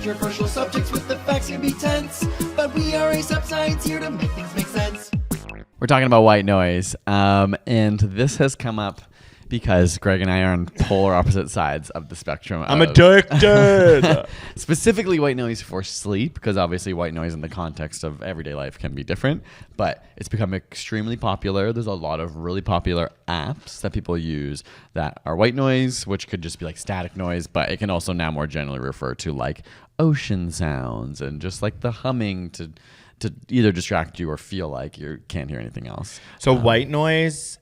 controversial subjects with the facts can be tense, but we are a science here to make things make sense. We're talking about white noise, and this has come up because Greg and I are on polar opposite sides of the spectrum. I'm addicted. Specifically white noise for sleep, because obviously white noise in the context of everyday life can be different, but it's become extremely popular. There's a lot of really popular apps that people use that are white noise, which could just be like static noise, but it can also now more generally refer to like ocean sounds and just like the humming to either distract you or feel like you can't hear anything else. So white noise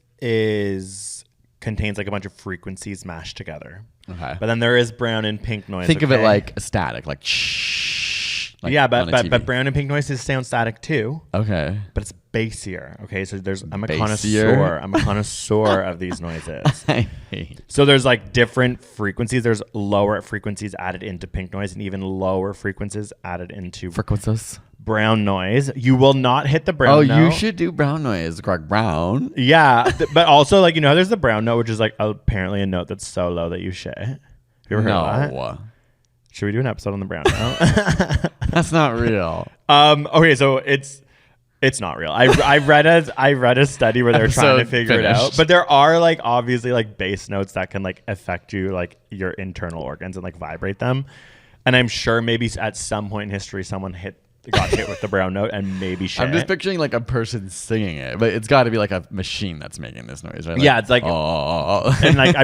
contains like a bunch of frequencies mashed together. Okay. But then there is brown and pink noise. Think of it like a static, like shh. Like yeah, but brown and pink noises sound static too. Okay. But it's bassier. Okay, so I'm a Bassier? connoisseur. I'm a connoisseur of these noises. So there's like different frequencies. There's lower frequencies added into pink noise and even lower frequencies added into Frequencies. brown noise. You will not hit the brown note. You should do brown noise, Greg Brown. Yeah, but also like, how there's the brown note, which is like apparently a note that's so low that you shit. Have you ever heard of that? Should we do an episode on the brown note? That's not real. Okay, so it's not real. I read a study where they're trying to figure it out, but there are like obviously like bass notes that can like affect you, like your internal organs, and like vibrate them. And I'm sure maybe at some point in history someone got hit with the brown note and maybe shit. I'm just picturing like a person singing it, but it's got to be like a machine that's making this noise, right? Like, yeah, it's like, and like I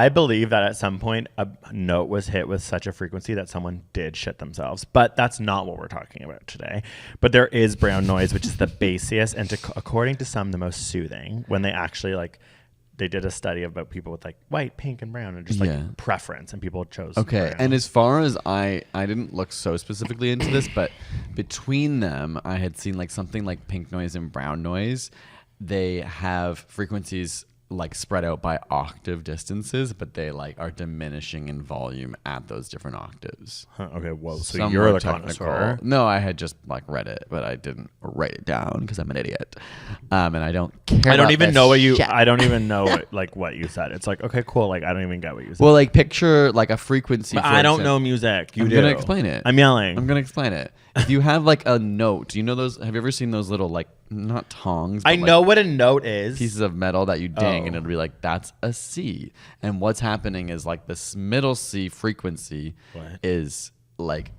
believe that at some point a note was hit with such a frequency that someone did shit themselves, but that's not what we're talking about today. But there is brown noise, which is the bassiest and according to some the most soothing. When they actually like. They did a study about people with like white, pink, and brown, and just like preference, and people chose. Okay, brown. and as far as I didn't look so specifically into this, but between them, I had seen like something like pink noise and brown noise. They have frequencies like spread out by octave distances, but they like are diminishing in volume at those different octaves. Okay, well, so Some you're more the connoisseur. No, I had just like read it, but I didn't write it down because I'm an idiot, and I don't care. I don't even know what you. Shit. I don't even know what you said. It's like, okay, cool. Like I don't even get what you said. Well, like picture like a frequency. But I don't know music. I'm gonna explain it. I'm yelling. I'm gonna explain it. If you have like a note, do you know those? Have you ever seen those little like not tongs? I know what a note is. Pieces of metal that you ding, and it'll be like that's a C. And what's happening is like this middle C frequency is like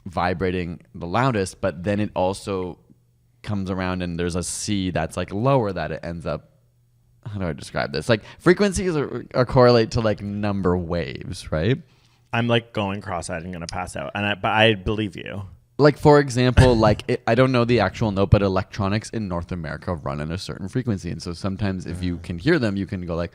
vibrating the loudest, but then it also comes around and there's a C that's like lower that it ends up. How do I describe this? Like frequencies are correlate to like number waves, right? I'm like going cross-eyed and gonna pass out, but I believe you. Like, for example, like I don't know the actual note, but electronics in North America run at a certain frequency. And so sometimes if you can hear them, you can go like,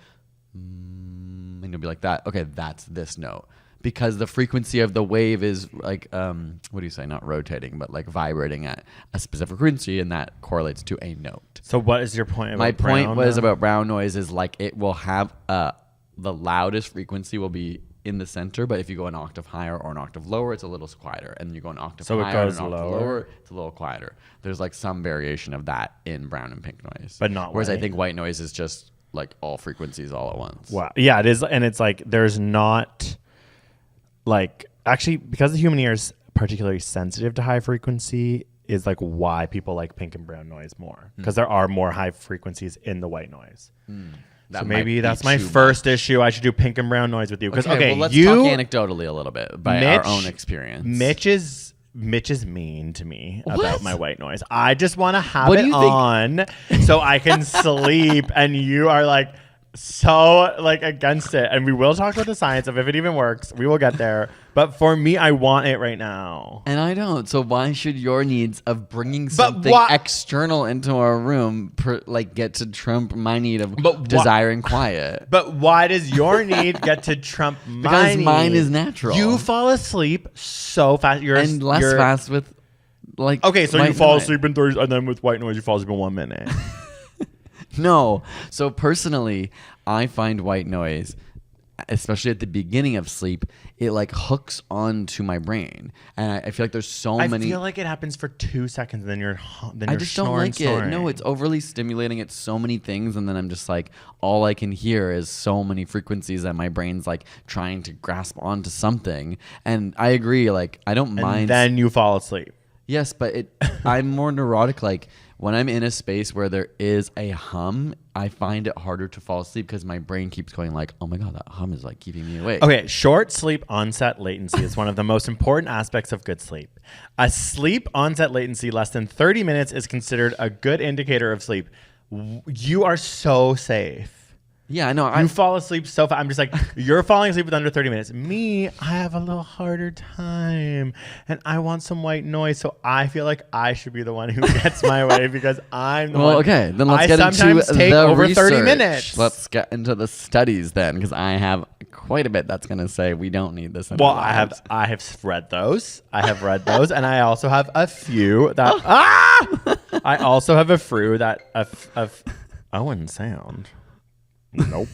and you'll be like that. Okay, that's this note. Because the frequency of the wave is like, what do you say? Not rotating, but like vibrating at a specific frequency, and that correlates to a note. So what is your point about My point brown was note? about brown noise is like it will have the loudest frequency will be in the center, but if you go an octave higher or an octave lower, it's a little quieter. And you go an octave higher and an octave lower, it's a little quieter. There's like some variation of that in brown and pink noise. But not Whereas white. I think white noise is just like all frequencies all at once. Wow. Yeah, it is. And it's like there's not like actually because the human ear is particularly sensitive to high frequency is like why people like pink and brown noise more. Because there are more high frequencies in the white noise. So maybe that's my first issue. I should do pink and brown noise with you. Because okay, well, let's talk anecdotally a little bit by our own experience. Mitch is mean to me about my white noise. I just want to have What do it you on so I can sleep, and you are like so like against it. And we will talk about the science of if it even works. We will get there. But for me, I want it right now. And I don't. So why should your needs of bringing something external into our room get to trump my need of desiring quiet? But why does your need get to trump my because need? mine is natural. You fall asleep so fast. You're fast with like. Okay, so you fall asleep in 30, and then with white noise, you fall asleep in 1 minute. No. So personally, I find white noise especially at the beginning of sleep, it like hooks onto my brain, and I feel like there's so many. I feel like it happens for 2 seconds, and then you're I just don't like it. No, it's overly stimulating. It's so many things, and then I'm just like, all I can hear is so many frequencies that my brain's like trying to grasp onto something. And I agree. Like, I don't mind. And then you fall asleep. Yes, but I'm more neurotic. Like, when I'm in a space where there is a hum, I find it harder to fall asleep because my brain keeps going like, oh my God, that hum is like keeping me awake. Okay, short sleep onset latency is one of the most important aspects of good sleep. A sleep onset latency less than 30 minutes is considered a good indicator of sleep. You are so safe. Yeah, I know. You fall asleep so fast. I'm just like, you're falling asleep with under 30 minutes. Me, I have a little harder time. And I want some white noise. So I feel like I should be the one who gets my way because I'm the one. Well, okay. Then let's get into take the over research. 30 minutes. Let's get into the studies then, because I have quite a bit that's going to say we don't need this. Well, I have read those. And I also have a few that... I also have a few that... Owen sound. Nope.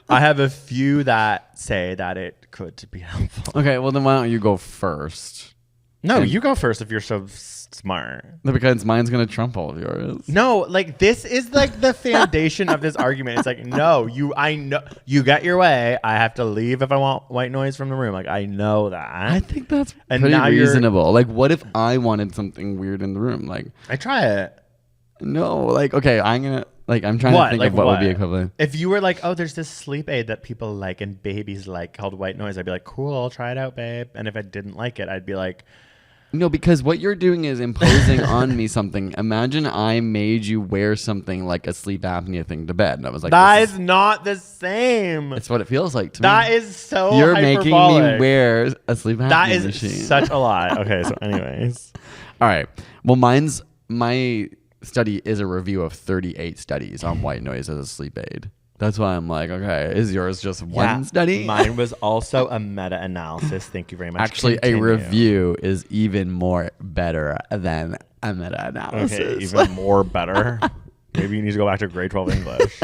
I have a few that say that it could be helpful. Okay, well then why don't you go first? No, you go first if you're so smart. Because mine's gonna trump all of yours. No, like this is like the foundation of this argument. It's like, no, I know you get your way. I have to leave if I want white noise from the room. Like I know that. I think that's pretty reasonable. Like, what if I wanted something weird in the room? Like, I try it. No, like, okay, I'm trying to think of what would be equivalent. If you were like, oh, there's this sleep aid that people like and babies like called white noise, I'd be like, cool, I'll try it out, babe. And if I didn't like it, I'd be like, no, because what you're doing is imposing on me something. Imagine I made you wear something like a sleep apnea thing to bed. And I was like, that is not the same. It's what it feels like to me. That is so You're hyperbolic. making me wear a sleep apnea machine. That is such a lie. Okay, so anyways. All right. Well, my study is a review of 38 studies on white noise as a sleep aid. That's why I'm like, okay, is yours just one study? Mine was also a meta-analysis. Thank you very much. Actually, a review is even more better than a meta-analysis. Okay, even more better. Maybe you need to go back to grade 12 English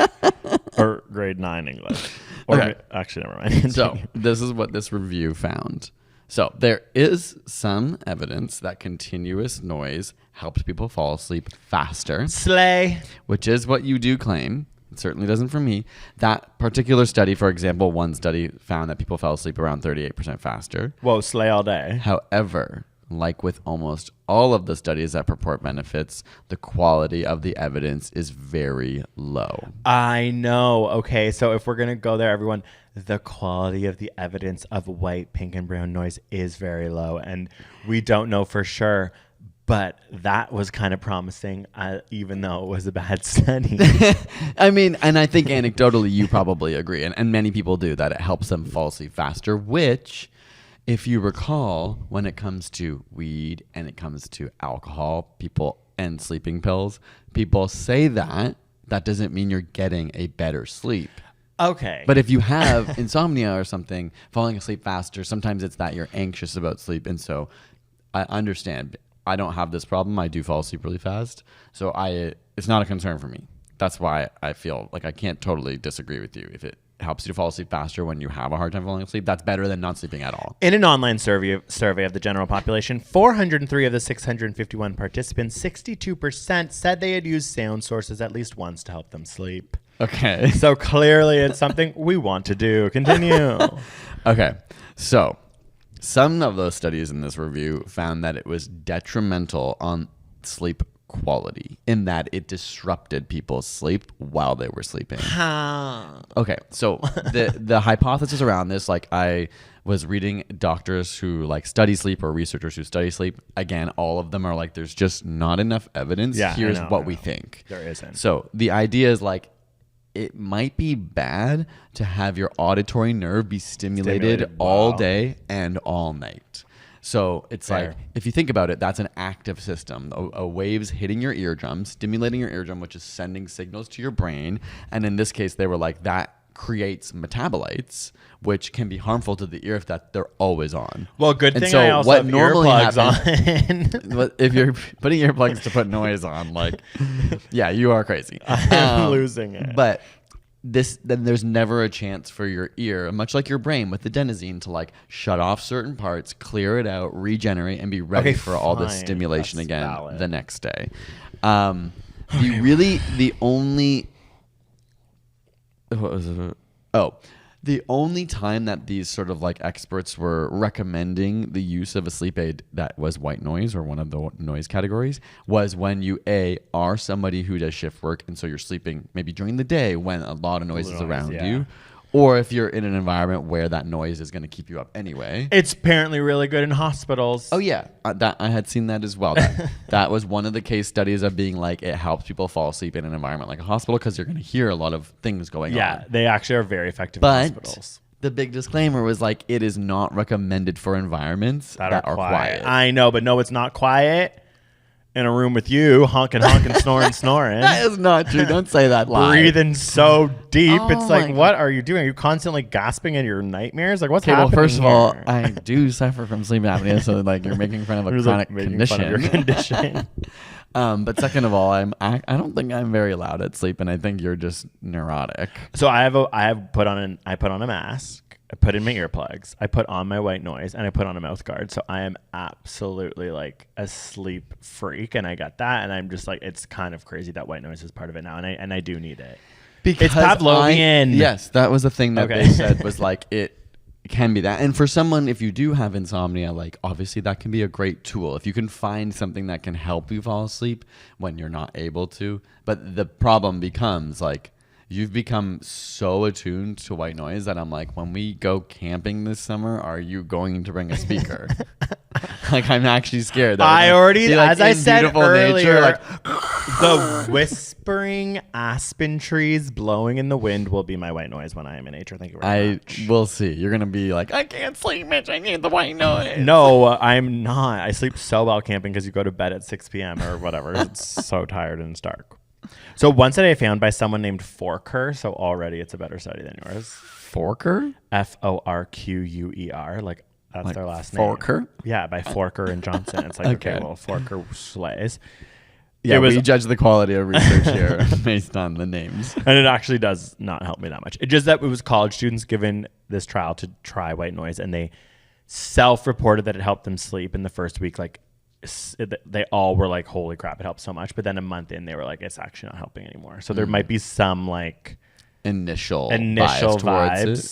or grade 9 English. Or okay. Actually, never mind. So this is what this review found. So there is some evidence that continuous noise helps people fall asleep faster. Slay. Which is what you do claim. It certainly doesn't for me. That particular study, for example, one study found that people fell asleep around 38% faster. Whoa, slay all day. However, like with almost all of the studies that purport benefits, the quality of the evidence is very low. I know. Okay, so if we're going to go there, everyone, the quality of the evidence of white, pink, and brown noise is very low. And we don't know for sure. But that was kind of promising, even though it was a bad study. I mean, and I think anecdotally you probably agree, and many people do, that it helps them fall asleep faster, which, if you recall, when it comes to weed and it comes to alcohol, and sleeping pills, people say that doesn't mean you're getting a better sleep. Okay. But if you have insomnia or something, falling asleep faster, sometimes it's that you're anxious about sleep. And so I understand. I don't have this problem. I do fall asleep really fast. So it's not a concern for me. That's why I feel like I can't totally disagree with you. If it helps you to fall asleep faster when you have a hard time falling asleep, that's better than not sleeping at all. In an online survey of the general population, 403 of the 651 participants, 62% said they had used sound sources at least once to help them sleep. Okay. So clearly it's something we want to do. Continue. Okay. So some of those studies in this review found that it was detrimental on sleep quality in that it disrupted people's sleep while they were sleeping. Okay, so the hypothesis around this, like I was reading doctors who like study sleep or researchers who study sleep. Again, all of them are like, there's just not enough evidence. Yeah, Here's what we think. There isn't. So the idea is like, it might be bad to have your auditory nerve be stimulated all day and all night. So it's like, if you think about it, that's an active system. A wave's hitting your eardrum, stimulating your eardrum, which is sending signals to your brain. And in this case, they were like, that creates metabolites, which can be harmful to the ear if they're always on. Well, good thing I also have earplugs on. If you're putting earplugs to put noise on, like, yeah, you are crazy. I'm losing it. But then there's never a chance for your ear, much like your brain with the adenosine, to like shut off certain parts, clear it out, regenerate, and be ready for all the stimulation That's again valid. the next day. The only time that these sort of like experts were recommending the use of a sleep aid that was white noise, or one of the noise categories, was when you are somebody who does shift work, and so you're sleeping maybe during the day when a lot of noise is around you, or if you're in an environment where that noise is going to keep you up anyway. It's apparently really good in hospitals. Oh yeah, that I had seen that as well. That was one of the case studies of being like, it helps people fall asleep in an environment like a hospital because you're going to hear a lot of things going on. Yeah, they actually are very effective in But hospitals. the big disclaimer was like, it is not recommended for environments that are quiet. I know, but no, it's not quiet in a room with you, honking, snoring. That is not true. Don't say that live. Breathing so deep. Oh It's like, my what are you doing? Are you constantly gasping in your nightmares? Like, what's Okay, well, happening first of all, here? I do suffer from sleep apnea, so like you're making fun of a You're, chronic like, making fun of your condition. condition. But second of all, I don't think I'm very loud at sleep, and I think you're just neurotic. So I put on a mask. I put in my earplugs. I put on my white noise, and I put on a mouth guard. So I am absolutely like a sleep freak, and I got that. And I'm just like, it's kind of crazy that white noise is part of it now, and I do need it. Because it's Pavlovian. Yes, that was the thing that Okay. they said was like it can be that. And for someone, if you do have insomnia, like obviously that can be a great tool. If you can find something that can help you fall asleep when you're not able to. But the problem becomes like, you've become so attuned to white noise that I'm like, when we go camping this summer, are you going to bring a speaker? Like, I'm actually scared. I already, be, like, as I in said beautiful earlier, nature, like, the whispering aspen trees blowing in the wind will be my white noise when I am in nature. Thank you very much. will see. You're going to be like, I can't sleep, Mitch. I need the white noise. No, I'm not. I sleep so well camping because you go to bed at 6 p.m. or whatever. It's so tired and it's dark. So one study I found by someone named Forker. So already it's a better study than yours. Forker? Forquer. Like that's Like their last Forker? name. Yeah, by Forker and Johnson. It's like, okay, Okay. well, Forker slays. Yeah, It was- we judge the quality of research here based on the names. And it actually does not help me that much. It just that it was college students given this trial to try white noise, and they self-reported that it helped them sleep in the first week. Like they all were like, holy crap, it helped so much. But then a month in, they were like, it's actually not helping anymore. So there might be some like Initial initial bias towards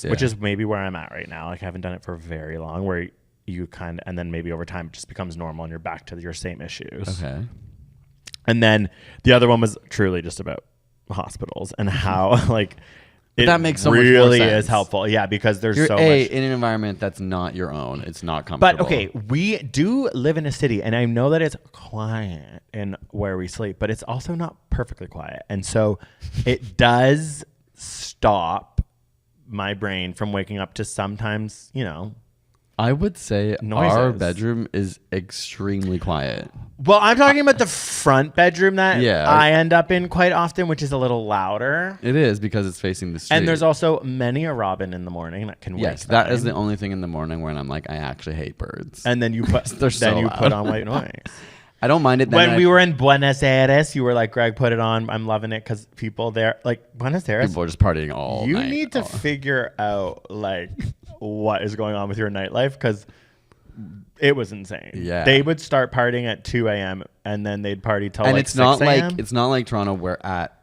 vibes, it. which Yeah. is maybe where I'm at right now. Like I haven't done it for very long, where you kind of, and then maybe over time it just becomes normal and you're back to your same issues. Okay. And then the other one was truly just about hospitals and how like it that makes so much more really sense. is helpful. Yeah, because there's You're so A, much. in an environment that's not your own. It's not comfortable. But okay, we do live in a city, and I know that it's quiet in where we sleep, but it's also not perfectly quiet. And so it does stop my brain from waking up to sometimes, I would say our Noises. bedroom is extremely quiet. Well, I'm talking about the front bedroom that Yeah. I end up in quite often, which is a little louder. It is because it's facing the street. And there's also many a robin in the morning that can wake yes, that is them. the only thing in the morning when I'm like, I actually hate birds. And then you put They're so put loud. on white noise. I don't mind it. Then When we were in Buenos Aires, you were like, Greg, put it on. I'm loving it because people there, like Buenos Aires, people are just partying all you night. need to Oh. figure out like what is going on with your nightlife because it was insane. Yeah. They would start partying at 2 a.m. and then they'd party till And like it's 6 not a.m. like Toronto where at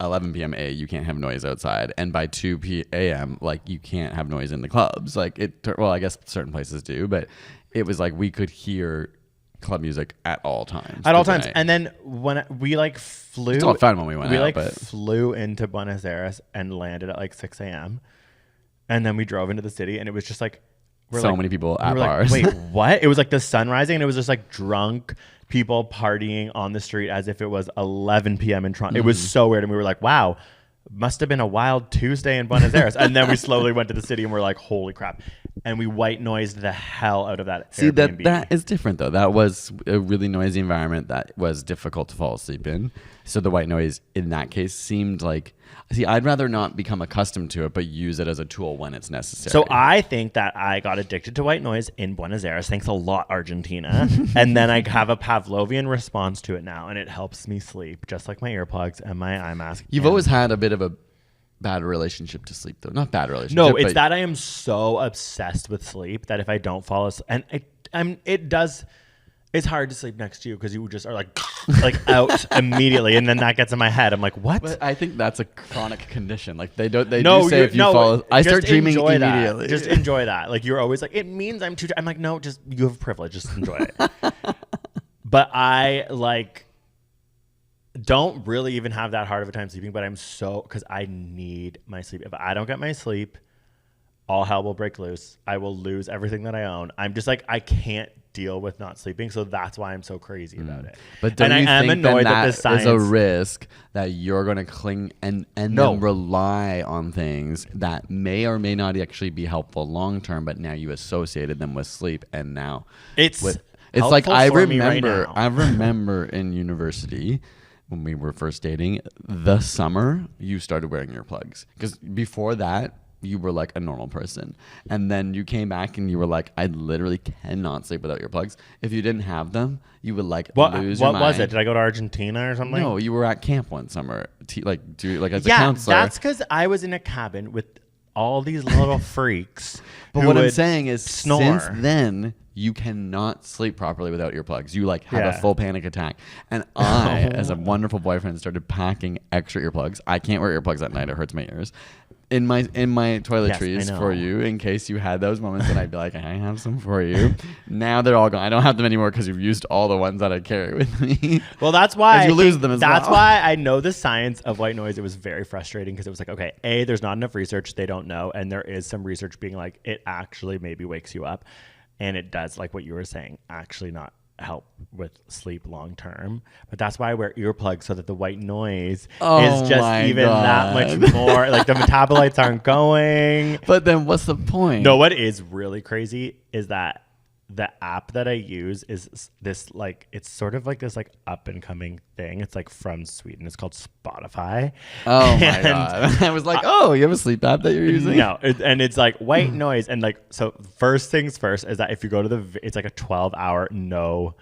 11 p.m. you can't have noise outside, and by 2 p.m. like you can't have noise in the clubs. Like well, I guess certain places do, but it was like we could hear club music at all times. At all through the times. night. And then when we like flew, It's all fun when we went out, like but flew into Buenos Aires and landed at like 6 a.m. And then we drove into the city, and it was just like so many people at we were bars. Like, wait, what? It was like the sun rising, and it was just like drunk people partying on the street as if it was 11 p.m. in Toronto. It was so weird, and we were like, wow, must have been a wild Tuesday in Buenos Aires. And then we slowly went to the city, and we're like, holy crap. And we white noised the hell out of that See, Airbnb. that is different though. That was a really noisy environment that was difficult to fall asleep in. So the white noise in that case seemed like, see, I'd rather not become accustomed to it, but use it as a tool when it's necessary. So I think that I got addicted to white noise in Buenos Aires. Thanks a lot, Argentina. And then I have a Pavlovian response to it now, and it helps me sleep, just like my earplugs and my eye mask. You've And always had a bit of a bad relationship to sleep though. Not bad relationship. No, it's but that I am so obsessed with sleep that if I don't fall asleep, and it's hard to sleep next to you because you just are like out immediately, and then that gets in my head. I'm like, what? But I think that's a chronic condition. Like they do say if you no, fall, I start just dreaming enjoy that. immediately. Just enjoy that. Like you're always like, it means I'm too. I'm like, no, just you have privilege. Just enjoy it. But I like don't really even have that hard of a time sleeping. But I'm so because I need my sleep. If I don't get my sleep, all hell will break loose. I will lose everything that I own. I'm just like, I can't deal with not sleeping. So that's why I'm so crazy about it. But don't and you I am think annoyed that the science is a risk that you're going to cling and No. then rely on things that may or may not actually be helpful long term, but now you associated them with sleep, and now It's like helpful I for me right remember now. I remember in university when we were first dating, the summer you started wearing earplugs because before that you were like a normal person, and then you came back and you were like, I literally cannot sleep without earplugs. If you didn't have them, you would like lose your mind. What was it? Did I go to Argentina or something? No, you were at camp one summer, as a Yeah, counselor. that's because I was in a cabin with all these little freaks. But who what I'm would saying is, snore. since then, you cannot sleep properly without earplugs. You like have a Yeah. full panic attack. And I, as a wonderful boyfriend, started packing extra earplugs. I can't wear earplugs at night; it hurts my ears. In my toiletries Yes, I know. for you, in case you had those moments, and I'd be like, I have some for you. Now they're all gone. I don't have them anymore because you've used all the ones that I carry with me. Well, that's why And you I lose think them as That's well. why I know the science of white noise. It was very frustrating because it was like, okay, A, there's not enough research. They don't know. And there is some research being like, it actually maybe wakes you up. And it does, like what you were saying, actually not help with sleep long term. But that's why I wear earplugs, so that the white noise is just my even that God. much more. Like the metabolites aren't going. But then what's the point? No, what is really crazy is that the app that I use is this, like, it's sort of like this like up and coming thing. It's like from Sweden. It's called Spotify. Oh my And God. I was like, oh, you have a sleep app that you're using? No, and it's like white noise. And like, so first things first is that if you go to it's like a 12-hour no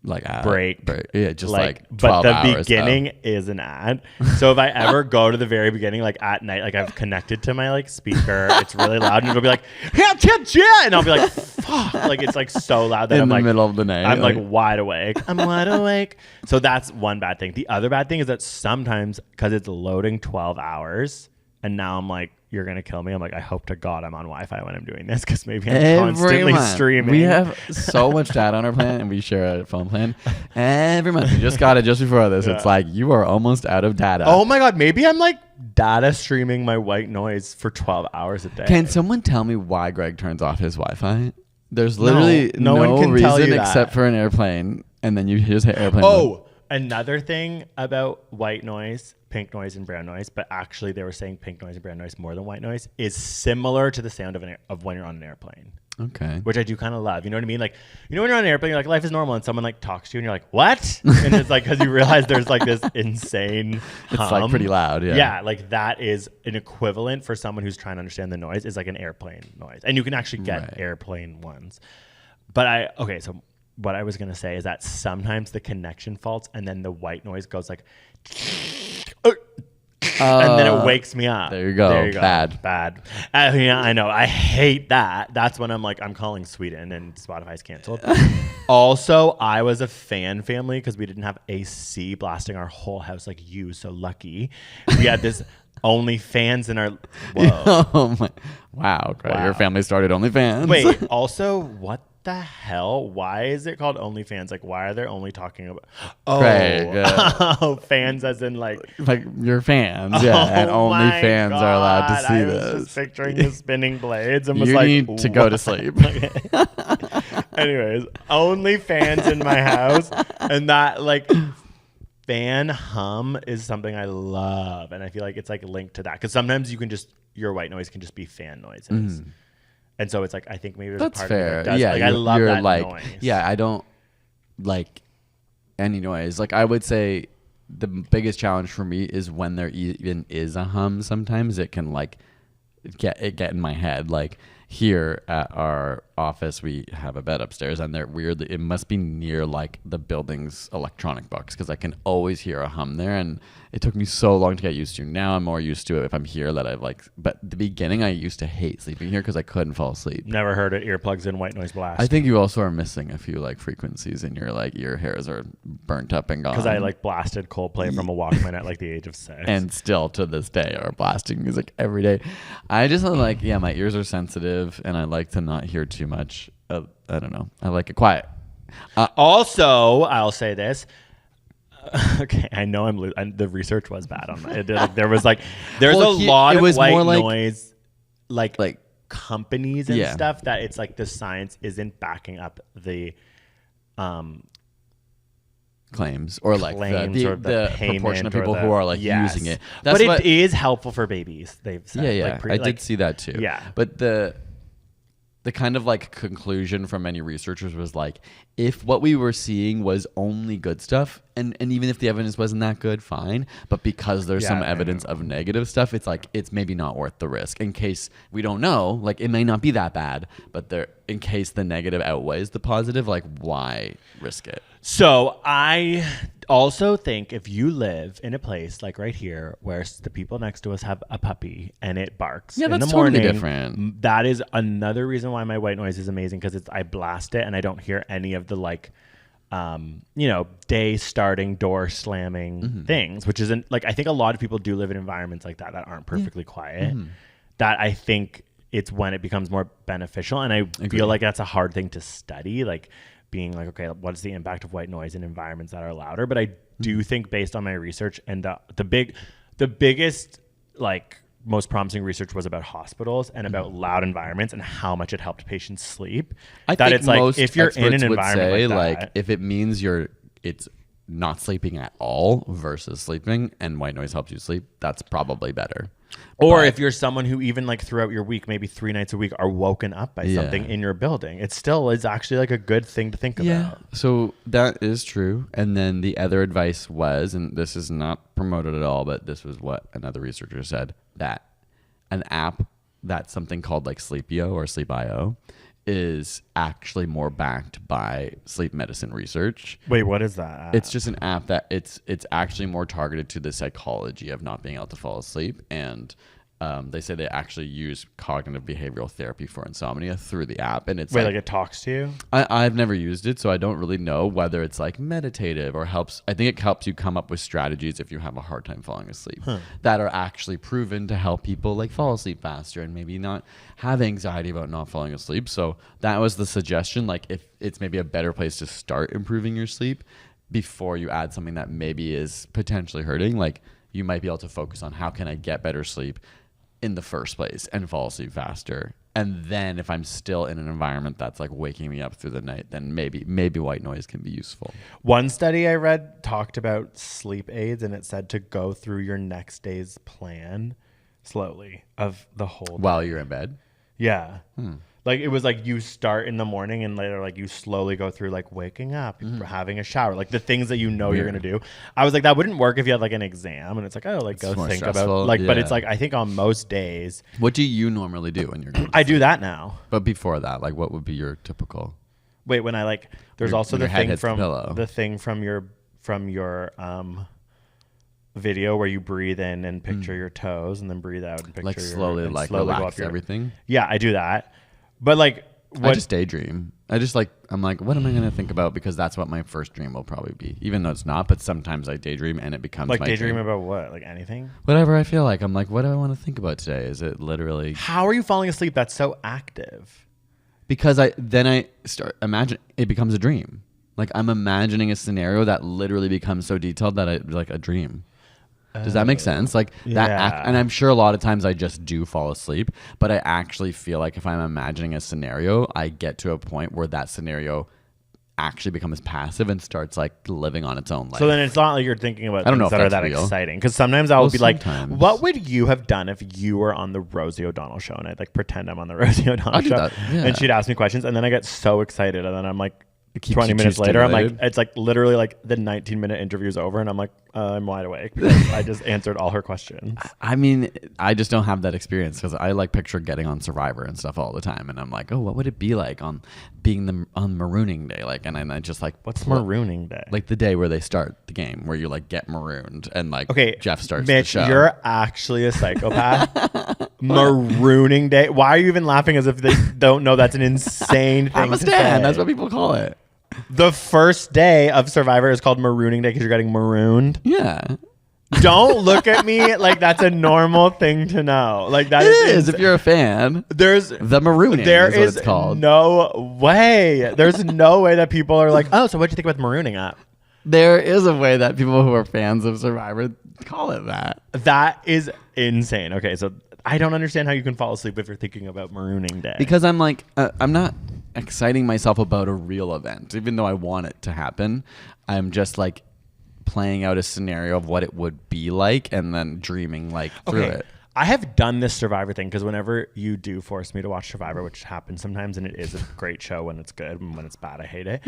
Like break. Yeah, just like but 12 the hours. beginning is an ad. So if I ever go to the very beginning, like at night, like I've connected to my like speaker, it's really loud, and it'll be like, and I'll be like, fuck, like it's like so loud that In I'm the like, middle of the night. I'm like wide awake. I'm wide awake. So that's one bad thing. The other bad thing is that sometimes, because it's loading 12 hours, and now I'm like, you're going to kill me. I'm like, I hope to God I'm on Wi-Fi when I'm doing this, because maybe I'm constantly streaming. We have so much data on our plan, and we share a phone plan every month. We just got it just before this. Yeah. It's like you are almost out of data. Oh my God, maybe I'm like data streaming my white noise for 12 hours a day. Can someone tell me why Greg turns off his Wi-Fi? There's literally No no, one can tell reason you that. except for an airplane, and then you just hit airplane mode. Oh, another thing about white noise, pink noise and brown noise, but actually they were saying pink noise and brown noise more than white noise, is similar to the sound of when you're on an airplane. Okay. Which I do kind of love. You know what I mean? Like, you know, when you're on an airplane, you're like, life is normal, and someone like talks to you and you're like, what? And it's like, because you realize there's like this insane It's hum. like pretty loud. Yeah. Yeah, like that is an equivalent for someone who's trying to understand the noise, is like an airplane noise. And you can actually get Right. airplane ones. But so what I was going to say is that sometimes the connection faults, and then the white noise goes like, and then it wakes me up. There you go. Bad. Yeah, I know. I hate that. That's when I'm like, I'm calling Sweden, and Spotify's canceled. Also, I was a fan family because we didn't have AC blasting our whole house like you. So lucky. We had this OnlyFans in our. Whoa. Oh my! Wow, Greg, Wow. your family started OnlyFans. Wait. Also, what the hell? Why is it called OnlyFans? Like, why are they only talking about? Oh, Craig, fans as in like. like your fans, yeah, and Oh only my fans are allowed to God, see I was this. just picturing the spinning blades and was You like, need to go to what? sleep. Anyways, only fans in my house, and that like fan hum is something I love, and I feel like it's like linked to that, because sometimes you can just, your white noise can just be fan noises. And so it's like, I think maybe there's That's a part fair. of me that does, Yeah, like I love you're that like, noise. yeah, I don't like any noise. Like I would say the biggest challenge for me is when there even is a hum. Sometimes it can like get in my head. Like here at our office, we have a bed upstairs, and they're weirdly, it must be near like the building's electronic box, because I can always hear a hum there, and it took me so long to get used to. Now I'm more used to it if I'm here that I've like, but the beginning I used to hate sleeping here because I couldn't fall asleep. Never heard it. Earplugs in, white noise blast. I think you also are missing a few like frequencies, and your like ear hairs are burnt up and gone. Because I like blasted Coldplay from a Walkman at like the age of 6. And still to this day are blasting music every day. I just like, yeah, my ears are sensitive, and I like to not hear too much. I don't know. I like it quiet. Also, I'll say this. Okay, I know the research was bad on my. There was like, there's a lot of white noise, like companies and stuff that it's like the science isn't backing up the claims or like the proportion of people who are like using it. But it is helpful for babies. They've said. Yeah, I did see that too. Yeah, but the kind of like conclusion from many researchers was like, if what we were seeing was only good stuff, and even if the evidence wasn't that good, fine. But because there's some evidence of negative stuff, it's like, it's maybe not worth the risk in case we don't know, like it may not be that bad, but in case the negative outweighs the positive, like why risk it? So I also think if you live in a place like right here where the people next to us have a puppy and it barks in the morning, totally different. That is another reason why my white noise is amazing, because I blast it and I don't hear any of the like, day starting, door slamming things, which isn't like, I think a lot of people do live in environments like that aren't perfectly quiet. That I think it's when it becomes more beneficial. And I feel like that's a hard thing to study, like being like, okay, what's the impact of white noise in environments that are louder? But I do think based on my research and the biggest, like most promising research was about hospitals and about loud environments and how much it helped patients sleep. I that think it's like, most if you're in an experts would environment say, like that, if it means it's not sleeping at all versus sleeping and white noise helps you sleep, that's probably better. Or if you're someone who even like throughout your week, maybe 3 nights a week, are woken up by something in your building, it still is actually like a good thing to think about. So that is true. And then the other advice was, and this is not promoted at all, but this was what another researcher said, that an app that's something called like Sleepio or Sleep.io is actually more backed by sleep medicine research. Wait, what is that? It's just an app that it's actually more targeted to the psychology of not being able to fall asleep. And they say they actually use cognitive behavioral therapy for insomnia through the app. And it's like it talks to you? I've never used it, so I don't really know whether it's like meditative or helps. I think it helps you come up with strategies if you have a hard time falling asleep that are actually proven to help people like fall asleep faster and maybe not have anxiety about not falling asleep. So that was the suggestion. Like if it's maybe a better place to start improving your sleep before you add something that maybe is potentially hurting, like you might be able to focus on how can I get better sleep in the first place and fall asleep faster. And then if I'm still in an environment that's like waking me up through the night, then maybe white noise can be useful. One study I read talked about sleep aids, and it said to go through your next day's plan slowly of the whole day. While you're in bed? Yeah. Like it was like you start in the morning and later like you slowly go through like waking up, having a shower, like the things that you know you're going to do. I was like, that wouldn't work if you had like an exam and it's like, oh, like go think stressful. about like, but it's like, I think on most days. What do you normally do when you're going to I do that now. But before that, like what would be your typical? Wait, when I like, there's also when the thing from your video where you breathe in and picture your toes and then breathe out and picture like slowly relax everything. Yeah, I do that. But like, I just daydream. I'm like, what am I going to think about? Because that's what my first dream will probably be, even though it's not. But sometimes I daydream and it becomes like my daydream dream. about what? Like anything? Whatever I feel like. I'm like, what do I want to think about today? Is it literally? How are you falling asleep? That's so active. Because I start imagine it becomes a dream. Like I'm imagining a scenario that literally becomes so detailed that it's like a dream. Does that make sense? Like that, and I'm sure a lot of times I just do fall asleep, but I actually feel like if I'm imagining a scenario, I get to a point where that scenario actually becomes passive and starts like living on its own life. So then it's not like you're thinking about things that are that exciting. Because sometimes I will be like, what would you have done if you were on the Rosie O'Donnell show? And I'd like pretend I'm on the Rosie O'Donnell show. And she'd ask me questions and then I get so excited and then I'm like, It keeps 20 you too minutes later, I'm like, stimulated. it's like literally like the 19-minute interview's over, and I'm like, I'm wide awake because I just answered all her questions. I mean, I just don't have that experience because I like picture getting on Survivor and stuff all the time, and I'm like, oh, what would it be like on being on marooning day? Like, and I just like, What's marooning day? like the day where they start the game, where you like get marooned, and like, Okay, Jeff starts Mitch, the show. you're actually a psychopath. Marooning day. Why are you even laughing as if they don't know that's an insane thing I'm a to stan. say? That's what people call it. The first day of Survivor is called marooning day because you're getting marooned. Yeah, Don't look at me like that's a normal thing to know. Like that it is. ins- If you're a fan, there's the marooning there is what is it's called. no way. There's no way that people are like, oh, so what'd you think about the marooning app? There is a way that people who are fans of Survivor call it that. That is insane. Okay, so I don't understand how you can fall asleep if you're thinking about marooning day. Because I'm like, I'm not exciting myself about a real event, even though I want it to happen. I'm just like playing out a scenario of what it would be like and then dreaming like through it. I have done this Survivor thing because whenever you do force me to watch Survivor, which happens sometimes, and it is a great show when it's good, and when it's bad, I hate it.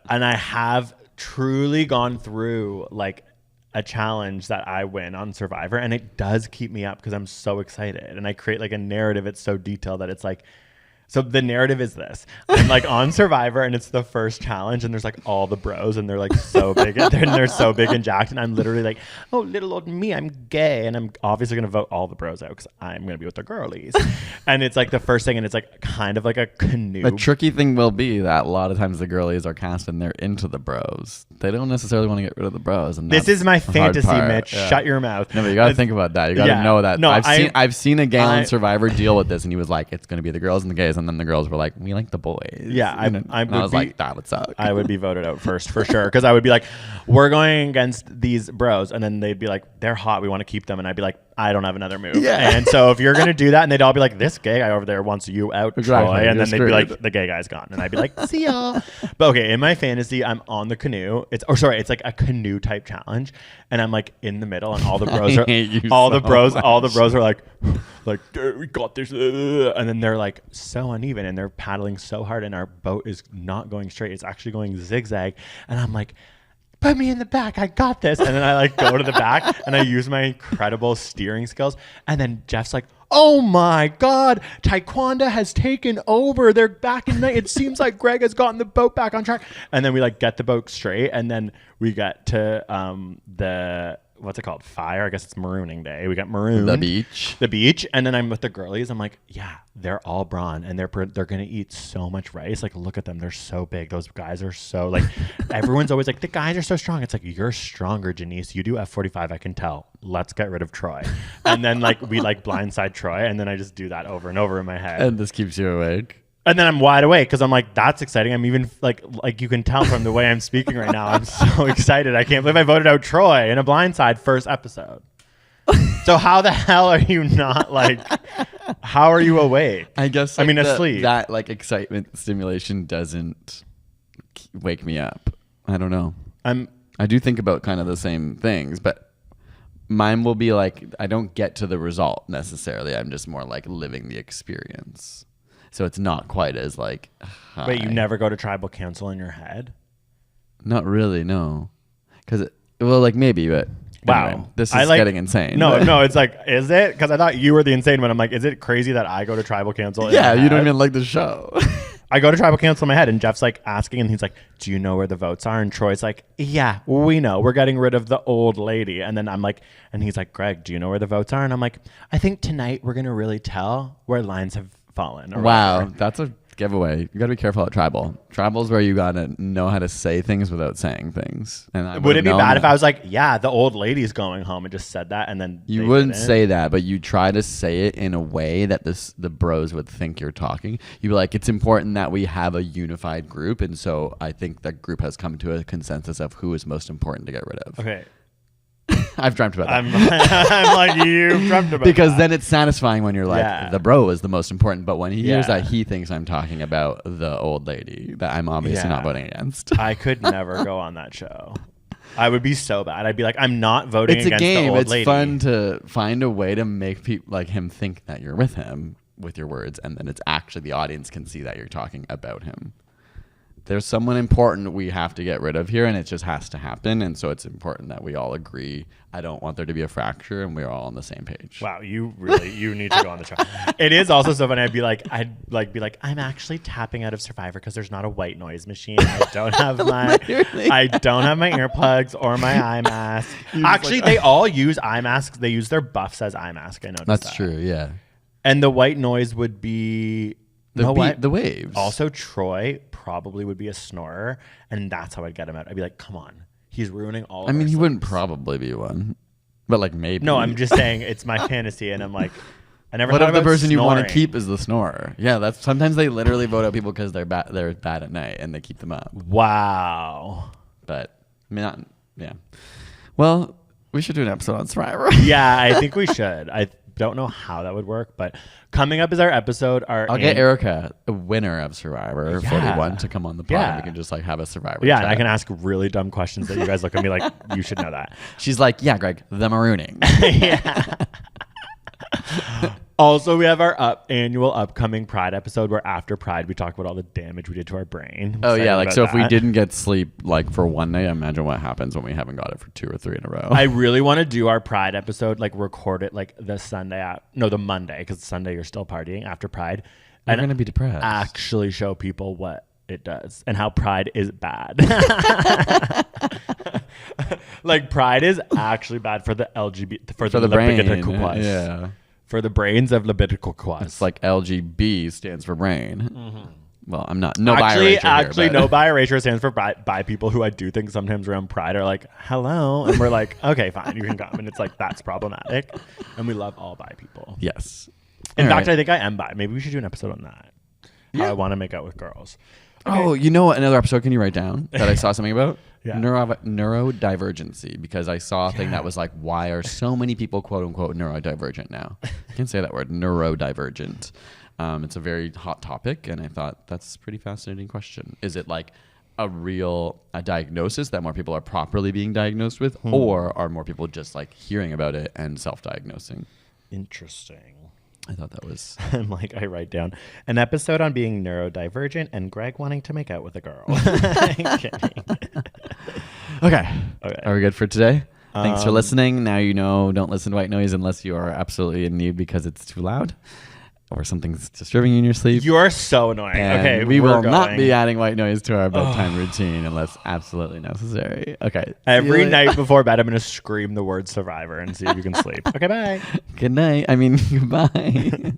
And I have truly gone through like a challenge that I win on Survivor, and it does keep me up because I'm so excited, and I create like a narrative. It's so detailed that it's like, so the narrative is this: I'm like on Survivor, and it's the first challenge, and there's like all the bros, and they're like so big, and they're so big and jacked, and I'm literally like, oh, little old me, I'm gay, and I'm obviously gonna vote all the bros out because I'm gonna be with the girlies, and it's like the first thing, and it's like kind of like a canoe. The tricky thing will be that a lot of times the girlies are cast and they're into the bros. They don't necessarily want to get rid of the bros. And This is my fantasy, Mitch. Yeah. Shut your mouth. No, but you got to think about that. You got to Yeah. know that. No, I've seen a gay on Survivor deal with this, and he was like, "It's going to be the girls and the gays," and then the girls were like, "We like the boys." Yeah, I was like, "That would suck." I would be voted out first for sure because I would be like, we're going against these bros, and then they'd be like, they're hot, we want to keep them, and I'd be like, I don't have another move. Yeah. And so if you're gonna do that, and they'd all be like, this gay guy over there wants you out, Exactly. Troy, and You're then they'd be like, screwed. the gay guy's gone, and I'd be like, see y'all. But okay, in my fantasy, I'm on the canoe. It's like a canoe type challenge, and I'm like in the middle, and all the bros are hate you all so the bros much. are like, "Dude, we got this," and then they're like so uneven, and they're paddling so hard, and our boat is not going straight. It's actually going zigzag, and I'm like, put me in the back, I got this. And then I like go to the back and I use my incredible steering skills. And then Jeff's like, oh my God, Taekwondo has taken over. They're back in night. It seems like Greg has gotten the boat back on track. And then we like get the boat straight. And then we get to the, what's it called? Fire. I guess it's marooning day. We got marooned. The beach. And then I'm with the girlies. I'm like, yeah, they're all brawn and they're going to eat so much rice. Like, look at them. They're so big. Those guys are so like, everyone's always like, the guys are so strong. It's like, you're stronger, Janice. You do F45. I can tell. Let's get rid of Troy. And then like, we like blindside Troy. And then I just do that over and over in my head. And this keeps you awake. And then I'm wide awake because I'm like, that's exciting. I'm even like you can tell from the way I'm speaking right now. I'm so excited. I can't believe I voted out Troy in a blindside first episode. So how the hell are you not like, how are you awake? I guess I mean, asleep. That like excitement stimulation doesn't wake me up. I don't know. I do think about kind of the same things, but mine will be like, I don't get to the result necessarily. I'm just more like living the experience. So it's not quite as like high. Wait, you never go to tribal council in your head? Not really, no. Because, well, like maybe, but Wow. anyway, this is getting insane. No, it's like, is it? Because I thought you were the insane one. I'm like, is it crazy that I go to tribal council in Yeah, my you don't head? even like the show. I go to tribal council in my head, and Jeff's like asking, and he's like, do you know where the votes are? And Troy's like, yeah, we know. We're getting rid of the old lady. And then I'm like, and he's like, Greg, do you know where the votes are? And I'm like, I think tonight we're going to really tell where lines have fallen. Or Wow, whatever. that's a giveaway. You got to be careful at tribal. Tribal's where you got to know how to say things without saying things. And I Would it be known bad that. if I was like, yeah, the old lady's going home and just said that, and then You they wouldn't didn't? say that, but you try to say it in a way that the bros would think you're talking. You'd be like, it's important that we have a unified group, and so I think that group has come to a consensus of who is most important to get rid of. Okay. I've dreamt about that. I'm like, you've dreamt about Because that. then it's satisfying when you're like, Yeah. the bro is the most important, but when he hears Yeah. that, he thinks I'm talking about the old lady that I'm obviously not voting against. I could never go on that show. I would be so bad. I'd be like, I'm not voting It's a against the game. old It's lady. fun to find a way to make people like him think that you're with him with your words, and then it's actually the audience can see that you're talking about him. there's someone important we have to get rid of here, and it just has to happen. And so it's important that we all agree. I don't want there to be a fracture, and we're all on the same page. Wow, you need to go on the show. It is also so funny. I'd be like, I'm actually tapping out of Survivor because there's not a white noise machine. I don't have my earplugs or my eye mask. Actually, they all use eye masks. They use their buffs as eye mask. I noticed That's true. Yeah. And the white noise would be the waves. Also, Troy probably would be a snorer, and that's how I'd get him out. I'd be like, come on. He's ruining all of I mean, our he sleeps. wouldn't probably be one, but like maybe. No, I'm just saying it's my fantasy, and I'm like, I never What thought if the about person you want to snoring. keep is the snorer? Yeah, that's sometimes they literally vote out people because they're bad at night and they keep them up. Wow. But I mean, not, yeah. Well, we should do an episode on Survivor. Yeah, I think we should. I don't know how that would work, but coming up is our episode. I'll get Erica, a winner of Survivor 41, to come on the pod. Yeah. We can just like have a Survivor. Yeah, chat. and I can ask really dumb questions that you guys look at me like, you should know that. She's like, yeah, Greg, the marooning. Yeah. Also, we have our annual upcoming Pride episode where after Pride, we talk about all the damage we did to our brain. Oh yeah, like so if we that. didn't get sleep like for one night, imagine what happens when we haven't got it for 2 or 3 in a row. I really want to do our Pride episode, like record it like the Monday, because Sunday you're still partying after Pride. You're gonna be depressed. Actually show people what it does and how Pride is bad. Like Pride is actually bad for the LGBT, for the brain. LGBTQ+. Yeah. For the brains of LGBTQ+. It's like LGB stands for brain. Mm-hmm. Well, I'm not. Actually, no bi erasure stands for bi people who I do think sometimes around Pride are like, hello. And we're like, okay, fine, you can come. And it's like, that's problematic. And we love all bi people. Yes. In All fact, right. I think I am bi. Maybe we should do an episode on that. How I want to make out with girls. Oh, you know what? Another episode can you write down that I saw something about? Yeah. Neurodivergency, because I saw a thing that was like, why are so many people quote unquote neurodivergent now? I can say that word, neurodivergent. It's a very hot topic, and I thought that's a pretty fascinating question. Is it like a diagnosis that more people are properly being diagnosed with, or are more people just like hearing about it and self-diagnosing? Interesting. I thought that was... I'm like, I write down an episode on being neurodivergent and Greg wanting to make out with a girl. I'm kidding. Okay. Okay. Are we good for today? Thanks for listening. Now you know, don't listen to white noise unless you are absolutely in need because it's too loud or something's disturbing you in your sleep. You're so annoying. And okay, we will going. not be adding white noise to our bedtime routine unless absolutely necessary. Okay. Every night before bed, I'm going to scream the word Survivor and see if you can sleep. Okay, bye. Good night. I mean, goodbye.